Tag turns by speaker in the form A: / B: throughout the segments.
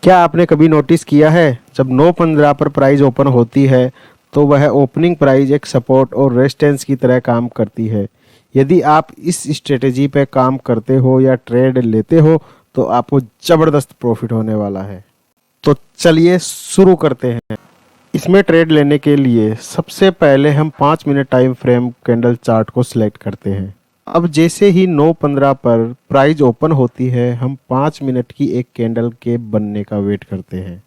A: क्या आपने कभी नोटिस किया है जब 9:15 पर प्राइस ओपन होती है तो वह ओपनिंग प्राइस एक सपोर्ट और रेजिस्टेंस की तरह काम करती है। यदि आप इस स्ट्रेटेजी पे काम करते हो या ट्रेड लेते हो तो आपको ज़बरदस्त प्रॉफिट होने वाला है। तो चलिए शुरू करते हैं। इसमें ट्रेड लेने के लिए सबसे पहले हम 5 minute time frame candle chart को सिलेक्ट करते हैं। अब जैसे ही 9:15 पर प्राइस ओपन होती है हम 5 मिनट की एक कैंडल के बनने का वेट करते हैं।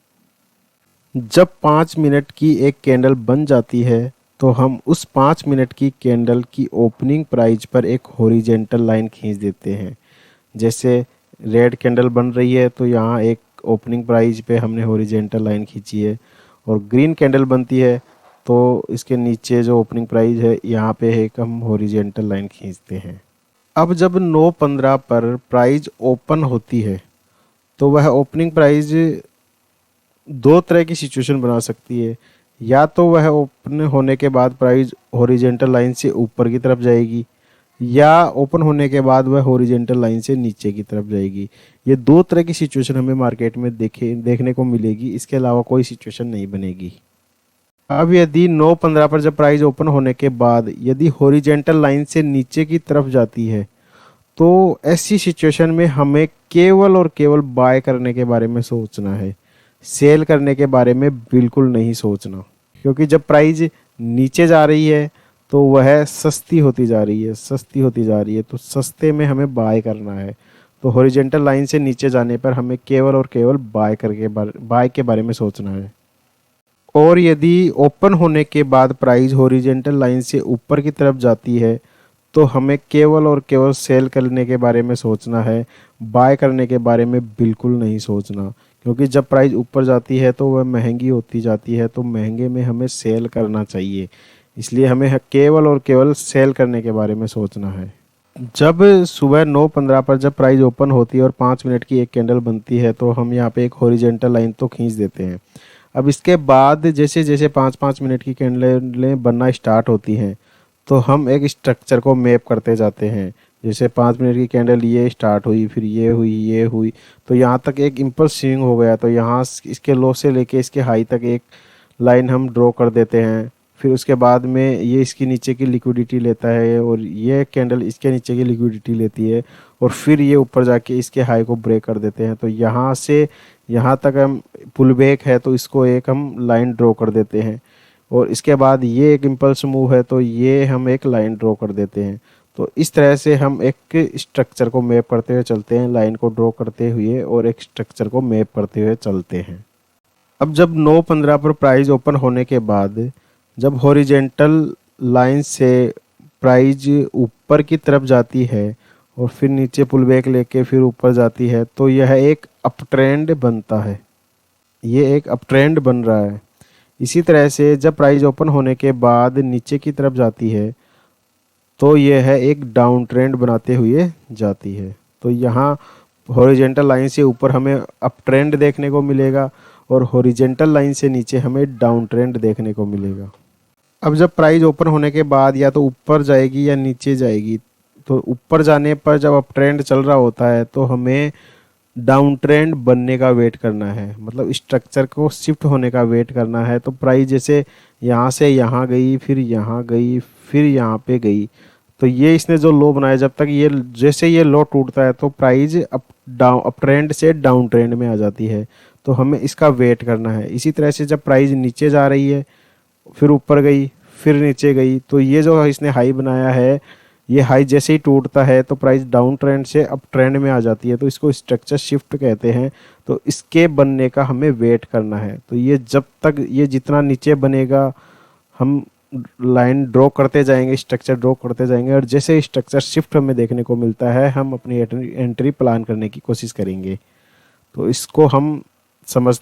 A: जब 5 मिनट की एक कैंडल बन जाती है तो हम उस 5 मिनट की कैंडल की ओपनिंग प्राइस पर एक हॉरिजेंटल लाइन खींच देते हैं। जैसे रेड कैंडल बन रही है तो यहाँ एक ओपनिंग प्राइस पे हमने हॉरिजेंटल लाइन खींची है, और ग्रीन कैंडल बनती है तो इसके नीचे जो ओपनिंग प्राइस है यहाँ पे एक हम हॉरिजेंटल लाइन खींचते हैं। अब जब 9:15 पर प्राइस ओपन होती है तो वह ओपनिंग प्राइस दो तरह की सिचुएशन बना सकती है। या तो वह ओपन होने के बाद प्राइस हॉरिजेंटल लाइन से ऊपर की तरफ जाएगी, या ओपन होने के बाद वह हॉरिजेंटल लाइन से नीचे की तरफ जाएगी। ये दो तरह की सिचुएशन हमें मार्केट में देखने को मिलेगी, इसके अलावा कोई सिचुएशन नहीं बनेगी। अब यदि 9:15 पर जब प्राइस ओपन होने के बाद यदि हॉरिजेंटल लाइन से नीचे की तरफ जाती है तो ऐसी सिचुएशन में हमें केवल और केवल बाय करने के बारे में सोचना है, सेल करने के बारे में बिल्कुल नहीं सोचना। क्योंकि जब प्राइस नीचे जा रही है तो वह सस्ती होती जा रही है, सस्ती होती जा रही है, तो सस्ते में हमें बाय करना है। तो हॉरिजेंटल लाइन से नीचे जाने पर हमें केवल और केवल बाय के बारे में सोचना है। और यदि ओपन होने के बाद प्राइस हॉरिजेंटल लाइन से ऊपर की तरफ जाती है तो हमें केवल और केवल सेल करने के बारे में सोचना है, बाय करने के बारे में बिल्कुल नहीं सोचना। क्योंकि जब प्राइस ऊपर जाती है तो वह महंगी होती जाती है, तो महंगे में हमें सेल करना चाहिए। इसलिए हमें केवल और केवल सेल करने के बारे में सोचना है। जब सुबह 9:15 पर जब प्राइस ओपन होती है और 5 मिनट की एक कैंडल बनती है तो हम यहाँ पे एक हॉरिजेंटल लाइन तो खींच देते हैं। अब इसके बाद जैसे जैसे 5-5 मिनट की कैंडलें बनना स्टार्ट होती हैं तो हम एक स्ट्रक्चर को मैप करते जाते हैं। जैसे 5 मिनट की कैंडल ये स्टार्ट हुई, फिर ये हुई, तो यहाँ तक एक इम्पल्स स्विंग हो गया, तो यहाँ इसके लो से लेके इसके हाई तक एक लाइन हम ड्रॉ कर देते हैं। फिर उसके बाद में ये इसकी नीचे की लिक्विडिटी लेता है और ये कैंडल इसके नीचे की लिक्विडिटी लेती है, और फिर ये ऊपर जाके इसके हाई को ब्रेक कर देते हैं। तो यहाँ से यहाँ तक हम पुल बैक है तो इसको एक हम लाइन ड्रॉ कर देते हैं, और इसके बाद ये एक इम्पल्स मूव है तो ये हम एक लाइन ड्रॉ कर देते हैं। तो इस तरह से हम एक स्ट्रक्चर को मैप करते हुए चलते हैं, लाइन को ड्रॉ करते हुए और एक स्ट्रक्चर को मैप करते हुए चलते हैं। अब जब 9:15 पर प्राइस ओपन होने के बाद जब हॉरिजेंटल लाइन से प्राइस ऊपर की तरफ जाती है और फिर नीचे पुल बैक लेके फिर ऊपर जाती है तो यह एक अप ट्रेंड बनता है, ये एक अप ट्रेंड बन रहा है। इसी तरह से जब प्राइस ओपन होने के बाद नीचे की तरफ जाती है तो यह है एक डाउन ट्रेंड बनाते हुए जाती है। तो यहाँ हॉरिजेंटल लाइन से ऊपर हमें अप ट्रेंड देखने को मिलेगा और हॉरिजेंटल लाइन से नीचे हमें डाउन ट्रेंड देखने को मिलेगा। अब जब प्राइस ओपन होने के बाद या तो ऊपर जाएगी या नीचे जाएगी, तो ऊपर जाने पर जब अप ट्रेंड चल रहा होता है तो हमें डाउन ट्रेंड बनने का वेट करना है, मतलब स्ट्रक्चर को शिफ्ट होने का वेट करना है। तो प्राइस जैसे यहाँ से यहाँ गई, फिर यहाँ गई, फिर यहाँ पे गई, तो ये इसने जो लो बनाया, जब तक ये जैसे ये लो टूटता है तो प्राइस अप ट्रेंड से डाउन ट्रेंड में आ जाती है। तो हमें इसका वेट करना है। इसी तरह से जब प्राइस नीचे जा रही है फिर ऊपर गई फिर नीचे गई, तो ये जो इसने हाई बनाया है, ये हाई जैसे ही टूटता है तो प्राइस डाउन ट्रेंड से अप ट्रेंड में आ जाती है, तो इसको स्ट्रक्चर शिफ्ट कहते हैं। तो इसके बनने का हमें वेट करना है। तो ये जब तक ये जितना नीचे बनेगा हम लाइन ड्रॉ करते जाएंगे, स्ट्रक्चर ड्रॉ करते जाएंगे, और जैसे स्ट्रक्चर शिफ्ट हमें देखने को मिलता है हम अपनी एंट्री प्लान करने की कोशिश करेंगे। तो इसको हम समझ।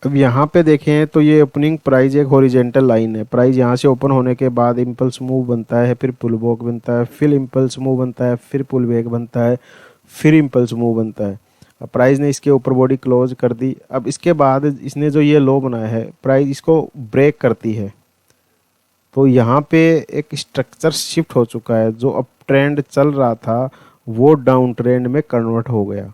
A: अब यहाँ पे देखें तो ये ओपनिंग प्राइस एक हॉरिजेंटल लाइन है। प्राइस यहाँ से ओपन होने के बाद इम्पल्स मूव बनता है, फिर पुल बैक बनता है, फिर इम्पल्स मूव बनता है, फिर पुल बैक बनता है, फिर इम्पल्स मूव बनता है। अब प्राइस ने इसके ऊपर बॉडी क्लोज कर दी। अब इसके बाद इसने जो ये लो बनाया है प्राइस इसको ब्रेक करती है, तो यहाँ पे एक स्ट्रक्चर शिफ्ट हो चुका है। जो अप ट्रेंड चल रहा था वो डाउन ट्रेंड में कन्वर्ट हो गया।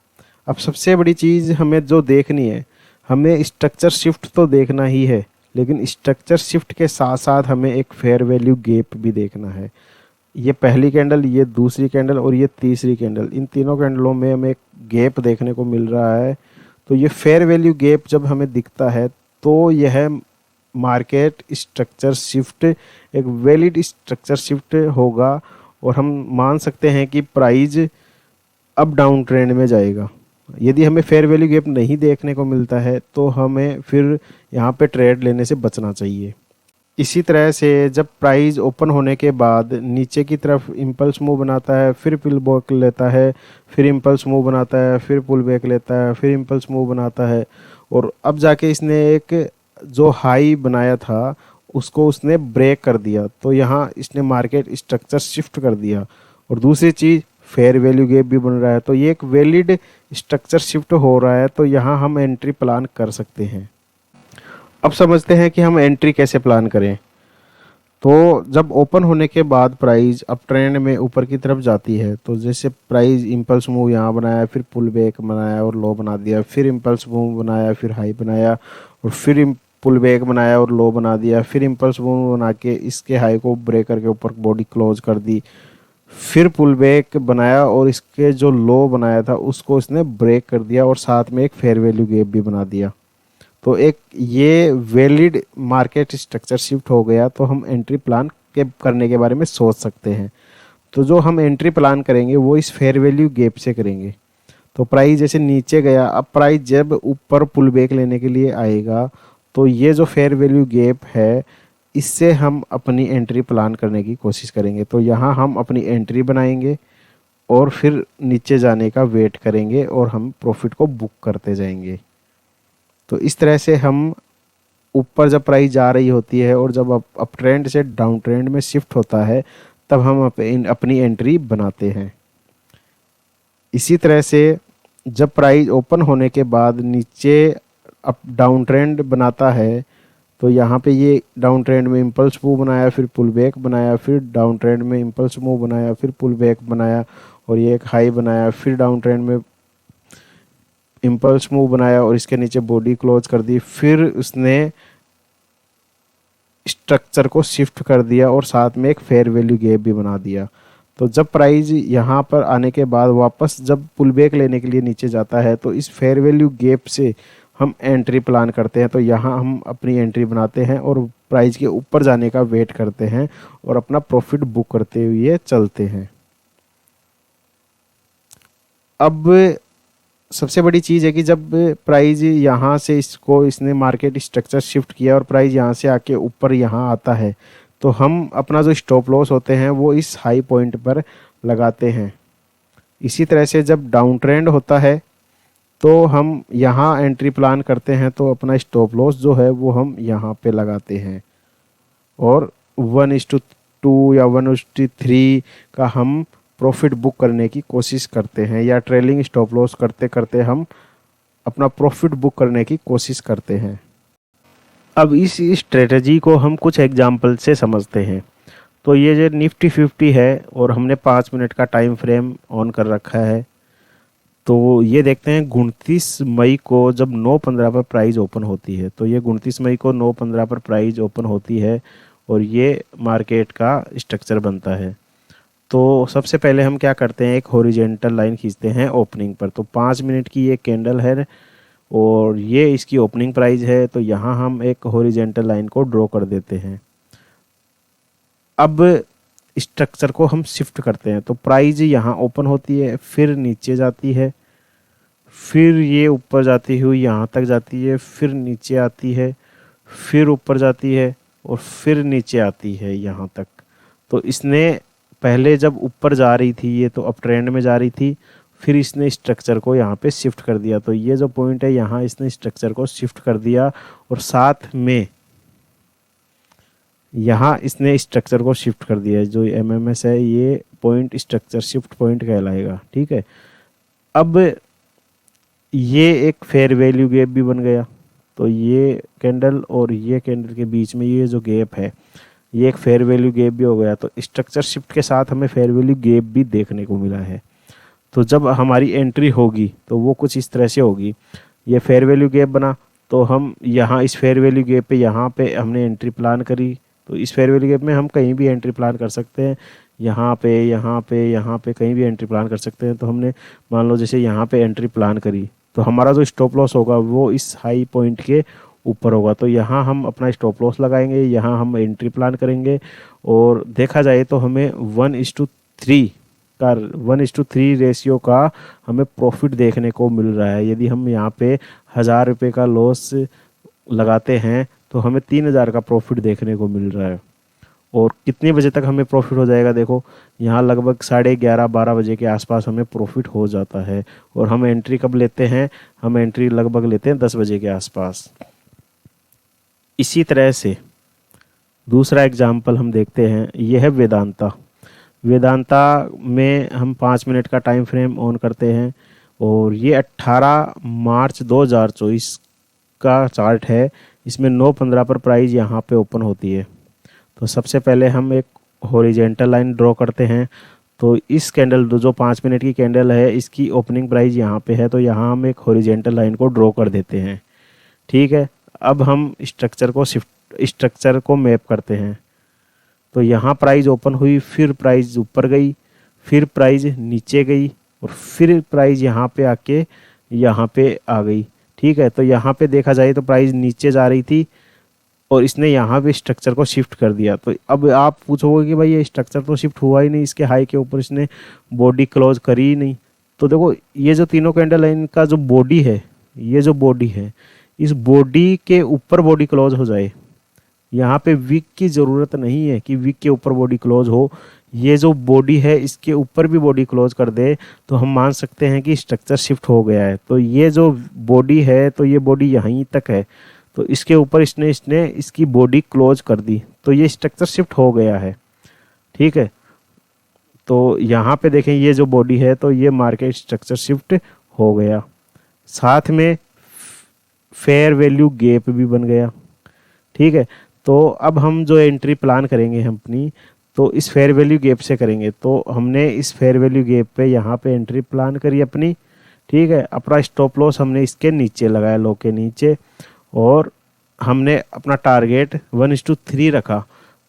A: अब सबसे बड़ी चीज़ हमें जो देखनी है, हमें स्ट्रक्चर शिफ्ट तो देखना ही है, लेकिन स्ट्रक्चर शिफ्ट के साथ साथ हमें एक फेयर वैल्यू गैप भी देखना है। ये पहली कैंडल, ये दूसरी कैंडल और ये तीसरी कैंडल, इन तीनों कैंडलों में हमें एक गैप देखने को मिल रहा है। तो ये फेयर वैल्यू गैप जब हमें दिखता है तो यह मार्केट स्ट्रक्चर शिफ्ट एक वैलिड स्ट्रक्चर शिफ्ट होगा और हम मान सकते हैं कि प्राइस अप डाउन ट्रेंड में जाएगा। यदि हमें फेयर वैल्यू गैप नहीं देखने को मिलता है तो हमें फिर यहाँ पे ट्रेड लेने से बचना चाहिए। इसी तरह से जब प्राइस ओपन होने के बाद नीचे की तरफ इम्पल्स मूव बनाता है, फिर पुल बैक लेता है, फिर इम्पल्स मूव बनाता है, फिर पुल बैक लेता है, फिर इम्पल्स मूव बनाता है, और अब जाके इसने एक जो हाई बनाया था उसको उसने ब्रेक कर दिया। तो यहाँ इसने मार्केट स्ट्रक्चर शिफ्ट कर दिया। और दूसरी चीज़, फेयर वैल्यू गैप भी बन रहा है, तो ये एक वैलिड स्ट्रक्चर शिफ्ट हो रहा है, तो यहाँ हम एंट्री प्लान कर सकते हैं। अब समझते हैं कि हम एंट्री कैसे प्लान करें। तो जब ओपन होने के बाद प्राइस अप ट्रेंड में ऊपर की तरफ जाती है, तो जैसे प्राइस इम्पल्स मूव यहाँ बनाया, फिर पुल बैक बनाया और लो बना दिया, फिर इम्पल्स मूव बनाया, फिर हाई बनाया, और फिर पुल बैक बनाया और लो बना दिया, फिर इम्पल्स मूव बना के इसके हाई को ब्रेक करके ऊपर बॉडी क्लोज कर दी, फिर पुल बैक बनाया और इसके जो लो बनाया था उसको इसने ब्रेक कर दिया और साथ में एक फेयर वैल्यू गैप भी बना दिया। तो एक ये वैलिड मार्केट स्ट्रक्चर शिफ्ट हो गया, तो हम एंट्री प्लान के करने के बारे में सोच सकते हैं। तो जो हम एंट्री प्लान करेंगे वो इस फेयर वैल्यू गैप से करेंगे। तो प्राइस जैसे नीचे गया, अब प्राइस जब ऊपर पुल बैक लेने के लिए आएगा तो ये जो फेयर वैल्यू गैप है इससे हम अपनी एंट्री प्लान करने की कोशिश करेंगे। तो यहाँ हम अपनी एंट्री बनाएंगे और फिर नीचे जाने का वेट करेंगे और हम प्रॉफिट को बुक करते जाएंगे। तो इस तरह से हम ऊपर जब प्राइस जा रही होती है और जब अप ट्रेंड से डाउन ट्रेंड में शिफ्ट होता है तब हम अपनी एंट्री बनाते हैं। इसी तरह से जब प्राइस ओपन होने के बाद नीचे अप डाउन ट्रेंड बनाता है, तो यहाँ पे ये डाउन ट्रेंड में इम्पल्स मूव बनाया, फिर पुल बैक बनाया, फिर डाउन ट्रेंड में इम्पल्स मूव बनाया, फिर पुल बैक बनाया और ये एक हाई बनाया, फिर डाउन ट्रेंड में इम्पल्स मूव बनाया और इसके नीचे बॉडी क्लोज कर दी, फिर उसने स्ट्रक्चर को शिफ्ट कर दिया और साथ में एक फेयर वैल्यू गैप भी बना दिया। तो जब प्राइस यहाँ पर आने के बाद वापस जब पुल बैक लेने के लिए नीचे जाता है तो इस फेयर वैल्यू गैप से हम एंट्री प्लान करते हैं। तो यहाँ हम अपनी एंट्री बनाते हैं और प्राइस के ऊपर जाने का वेट करते हैं और अपना प्रॉफिट बुक करते हुए चलते हैं। अब सबसे बड़ी चीज़ है कि जब प्राइस यहाँ से इसने मार्केट स्ट्रक्चर शिफ्ट किया और प्राइस यहाँ से आके ऊपर यहाँ आता है, तो हम अपना जो स्टॉप लॉस होते हैं वो इस हाई पॉइंट पर लगाते हैं। इसी तरह से जब डाउन ट्रेंड होता है तो हम यहाँ एंट्री प्लान करते हैं, तो अपना स्टॉप लॉस जो है वो हम यहाँ पे लगाते हैं और 1:2 या 1:3 का हम प्रॉफिट बुक करने की कोशिश करते हैं, या ट्रेलिंग स्टॉप लॉस करते करते हम अपना प्रॉफिट बुक करने की कोशिश करते हैं। अब इस स्ट्रेटजी को हम कुछ एग्जाम्पल से समझते हैं। तो ये जो निफ्टी 50 है और हमने 5 मिनट का टाइम फ्रेम ऑन कर रखा है, तो ये देखते हैं 29 मई को जब 9:15 पर प्राइस ओपन होती है। तो ये 29 मई को 9:15 पर प्राइस ओपन होती है और ये मार्केट का स्ट्रक्चर बनता है। तो सबसे पहले हम क्या करते हैं, एक हॉरिजॉन्टल लाइन खींचते हैं ओपनिंग पर। तो 5 मिनट की ये कैंडल है और ये इसकी ओपनिंग प्राइस है, तो यहाँ हम एक हॉरिजॉन्टल लाइन को ड्रॉ कर देते हैं। अब स्ट्रक्चर को हम शिफ्ट करते हैं। तो प्राइस यहाँ ओपन होती है, फिर नीचे जाती है, फिर ये ऊपर जाती हुई यहाँ तक जाती है, फिर नीचे आती है, फिर ऊपर जाती है और फिर नीचे आती है यहाँ तक। तो इसने पहले जब ऊपर जा रही थी ये तो अप ट्रेंड में जा रही थी, फिर इसने स्ट्रक्चर को यहाँ पे शिफ्ट कर दिया। तो ये जो पॉइंट है यहाँ इसने स्ट्रक्चर को शिफ्ट कर दिया और साथ में यहाँ इसने स्ट्रक्चर को शिफ्ट कर दिया। जो एमएमएस है ये पॉइंट स्ट्रक्चर शिफ्ट पॉइंट कहलाएगा, ठीक है। अब ये एक फेयर वैल्यू गैप भी बन गया। तो ये कैंडल और ये कैंडल के बीच में ये जो गैप है ये एक फेयर वैल्यू गैप भी हो गया। तो स्ट्रक्चर शिफ्ट के साथ हमें फेयर वैल्यू गैप भी देखने को मिला है। तो जब हमारी एंट्री होगी तो वो कुछ इस तरह से होगी। ये फेयर वैल्यू गैप बना, तो हम यहाँ इस फेयर वैल्यू गैप पे यहाँ पे हमने एंट्री प्लान करी। तो इस फेयर वैल्यू गैप में हम कहीं भी एंट्री प्लान कर सकते हैं, यहाँ पे यहाँ पे यहाँ पे कहीं भी एंट्री प्लान कर सकते हैं। तो हमने मान लो जैसे यहाँ पे एंट्री प्लान करी, तो हमारा जो स्टॉप लॉस होगा वो इस हाई पॉइंट के ऊपर होगा। तो यहाँ हम अपना स्टॉप लॉस लगाएंगे, यहाँ हम एंट्री प्लान करेंगे, और देखा जाए तो हमें 1:3 रेशियो का हमें प्रॉफिट देखने को मिल रहा है। यदि हम यहाँ पे 1000 रुपये का लॉस लगाते हैं तो हमें 3000 का प्रॉफिट देखने को मिल रहा है। और कितने बजे तक हमें प्रॉफिट हो जाएगा, देखो यहाँ लगभग 11:30-12 बजे के आसपास हमें प्रॉफिट हो जाता है। और हम एंट्री कब लेते हैं, हम एंट्री लगभग लेते हैं 10 बजे के आसपास। इसी तरह से दूसरा एग्जाम्पल हम देखते हैं, यह है वेदांता। वेदांता में हम 5 मिनट का टाइम फ्रेम ऑन करते हैं, और ये 18 मार्च 2024 का चार्ट है। इसमें 9:15 पर प्राइस यहाँ पे ओपन होती है। तो सबसे पहले हम एक हॉरिजेंटल लाइन ड्रॉ करते हैं। तो इस कैंडल जो 5 मिनट की कैंडल है, इसकी ओपनिंग प्राइस यहाँ पे है, तो यहाँ हम एक हॉरिजेंटल लाइन को ड्रॉ कर देते हैं। ठीक है, अब हम स्ट्रक्चर को मैप करते हैं। तो यहाँ प्राइस ओपन हुई, फिर प्राइस ऊपर गई, फिर प्राइस नीचे गई, और फिर प्राइस यहाँ पे आके यहाँ पे आ गई। ठीक है, तो यहाँ पे देखा जाए तो प्राइस नीचे जा रही थी, और इसने यहाँ पे स्ट्रक्चर को शिफ्ट कर दिया। तो अब आप पूछोगे कि भाई ये स्ट्रक्चर तो शिफ्ट हुआ ही नहीं, इसके हाई के ऊपर इसने बॉडी क्लोज करी ही नहीं। तो देखो ये जो तीनों कैंडल है, इनका जो बॉडी है, ये जो बॉडी है, इस बॉडी के ऊपर बॉडी क्लोज हो जाए। यहाँ पे विक की ज़रूरत नहीं है कि विक के ऊपर बॉडी क्लोज हो। ये जो बॉडी है इसके ऊपर भी बॉडी क्लोज कर दे तो हम मान सकते हैं कि स्ट्रक्चर शिफ्ट हो गया है। तो ये जो बॉडी है, तो ये बॉडी यहीं तक है, तो इसके ऊपर इसने इसकी बॉडी क्लोज कर दी, तो ये स्ट्रक्चर शिफ्ट हो गया है। ठीक है, तो यहाँ पे देखें ये जो बॉडी है, तो ये मार्केट स्ट्रक्चर शिफ्ट हो गया, साथ में फेयर वैल्यू गैप भी बन गया। ठीक है, तो अब हम जो एंट्री प्लान करेंगे हम अपनी, तो इस फेयर वैल्यू गैप से करेंगे। तो हमने इस फेयर वैल्यू गैप पे यहाँ पे एंट्री प्लान करी अपनी। ठीक है, अपना स्टॉप लॉस हमने इसके नीचे लगाया, लो के नीचे, और हमने अपना टारगेट 1:3 रखा।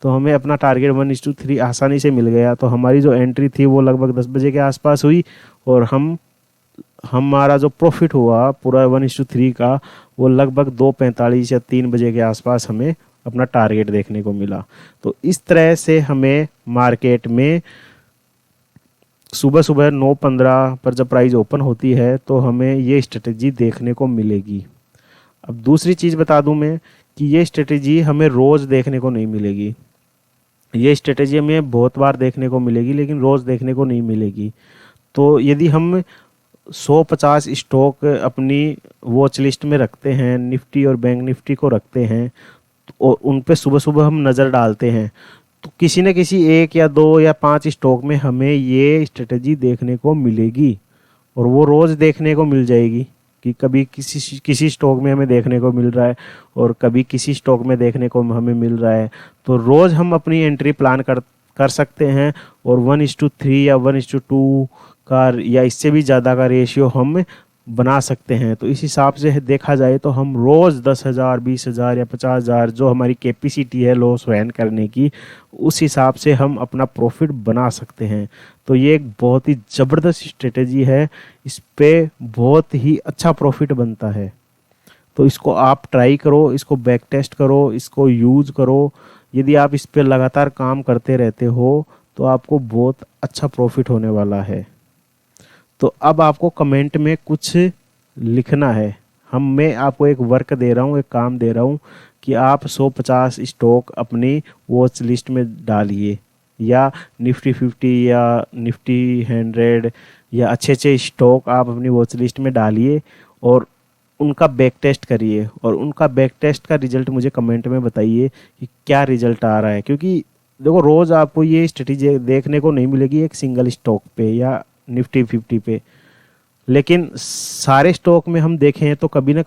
A: तो हमें अपना टारगेट 1:3 आसानी से मिल गया। तो हमारी जो एंट्री थी वो लगभग 10 बजे के आसपास हुई, और हमारा जो प्रॉफिट हुआ पूरा 1:3 का, वो लगभग 2:45 या 3 बजे के आसपास हमें अपना टारगेट देखने को मिला। तो इस तरह से हमें मार्केट में सुबह सुबह 9:15 पर जब प्राइस ओपन होती है तो हमें ये स्ट्रेटेजी देखने को मिलेगी। अब दूसरी चीज़ बता दूं मैं कि ये स्ट्रेटेजी हमें रोज़ देखने को नहीं मिलेगी। ये स्ट्रेटेजी हमें बहुत बार देखने को मिलेगी, लेकिन रोज़ देखने को नहीं मिलेगी। तो यदि हम 150 स्टॉक अपनी वॉच लिस्ट में रखते हैं, निफ्टी और बैंक निफ्टी को रखते हैं, और उन पे सुबह सुबह हम नज़र डालते हैं, तो किसी न किसी 1 या 2 या 5 स्टॉक में हमें ये स्ट्रेटजी देखने को मिलेगी, और वो रोज़ देखने को मिल जाएगी कि कभी किसी स्टॉक में हमें देखने को मिल रहा है और कभी किसी स्टॉक में देखने को हमें मिल रहा है। तो रोज़ हम अपनी एंट्री प्लान कर सकते हैं, और 1:3 या 1:2 का या इससे भी ज़्यादा का रेशियो हम बना सकते हैं। तो इस हिसाब से देखा जाए तो हम रोज़ 10,000, 20,000 या 50,000 जो हमारी कैपेसिटी है लॉस वहन करने की, उस हिसाब से हम अपना प्रॉफिट बना सकते हैं। तो ये एक बहुत ही ज़बरदस्त स्ट्रेटेजी है, इस पे बहुत ही अच्छा प्रॉफिट बनता है। तो इसको आप ट्राई करो, इसको बैक टेस्ट करो, इसको यूज़ करो। यदि आप इस पे लगातार काम करते रहते हो तो आपको बहुत अच्छा प्रॉफिट होने वाला है। तो अब आपको कमेंट में कुछ लिखना है। मैं आपको एक वर्क दे रहा हूँ, एक काम दे रहा हूँ कि आप 150 स्टॉक अपनी वॉच लिस्ट में डालिए, या निफ्टी 50 या निफ्टी 100 या अच्छे स्टॉक आप अपनी वॉच लिस्ट में डालिए, और उनका बैक टेस्ट करिए, और उनका बैक टेस्ट का रिजल्ट मुझे कमेंट में बताइए कि क्या रिजल्ट आ रहा है। क्योंकि देखो रोज़ आपको ये स्ट्रेटेजी देखने को नहीं मिलेगी एक सिंगल स्टॉक पे या निफ्टी 50 पे, लेकिन सारे स्टॉक में हम देखें तो कभी ना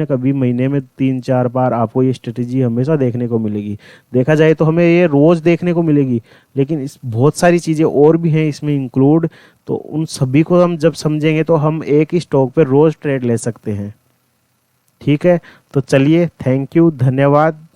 A: कभी महीने में 3-4 बार आपको ये स्ट्रेटेजी हमेशा देखने को मिलेगी। देखा जाए तो हमें ये रोज़ देखने को मिलेगी, लेकिन इस बहुत सारी चीज़ें और भी हैं इसमें इंक्लूड। तो उन सभी को हम जब समझेंगे तो हम एक ही स्टॉक पे रोज़ ट्रेड ले सकते हैं। ठीक है, तो चलिए, थैंक यू, धन्यवाद।